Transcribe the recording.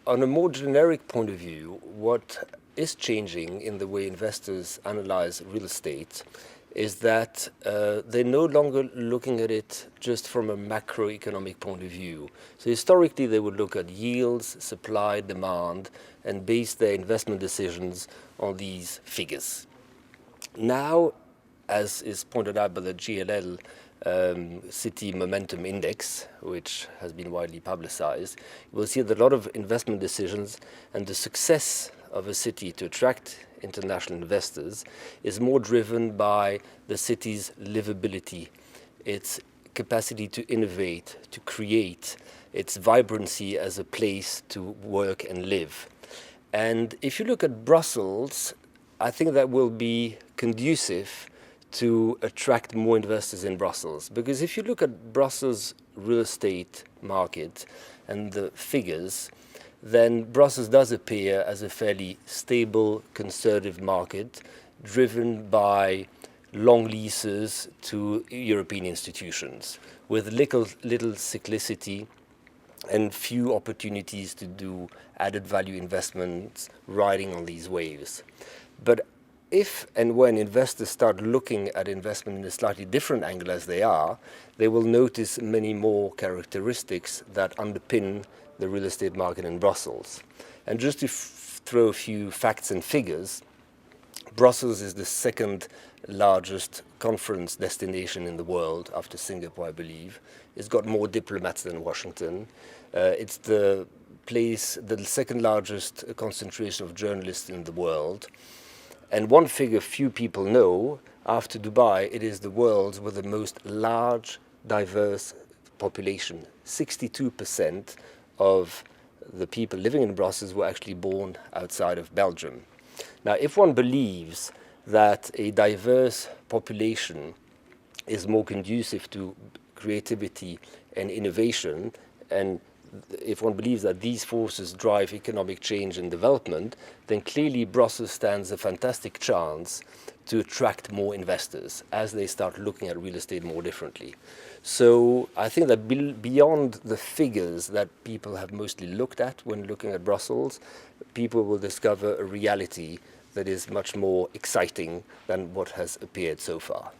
on a more generic point of view, what is changing in the way investors analyze real estate is that they're no longer looking at it just from a macroeconomic point of view. So historically, they would look at yields, supply, demand, and base their investment decisions on these figures. Now, as is pointed out by the GLL City Momentum Index, which has been widely publicized, you will see that a lot of investment decisions and the success of a city to attract international investors is more driven by the city's livability, its capacity to innovate, to create, its vibrancy as a place to work and live. And if you look at Brussels, I think that will be conducive to attract more investors in Brussels. Because if you look at Brussels' real estate market and the figures, then Brussels does appear as a fairly stable, conservative market driven by long leases to European institutions with little cyclicity and few opportunities to do added value investments riding on these waves. But if and when investors start looking at investment in a slightly different angle as they are, they will notice many more characteristics that underpin the real estate market in Brussels. And just to throw a few facts and figures, Brussels is the second largest conference destination in the world after Singapore, I believe. It's got more diplomats than Washington. It's the second largest concentration of journalists in the world. And one figure few people know, after Dubai, it is the world's with the most large, diverse population. 62% of the people living in Brussels were actually born outside of Belgium. Now, if one believes that a diverse population is more conducive to creativity and innovation, and if one believes that these forces drive economic change and development, then clearly Brussels stands a fantastic chance to attract more investors as they start looking at real estate more differently. So I think that beyond the figures that people have mostly looked at when looking at Brussels, people will discover a reality that is much more exciting than what has appeared so far.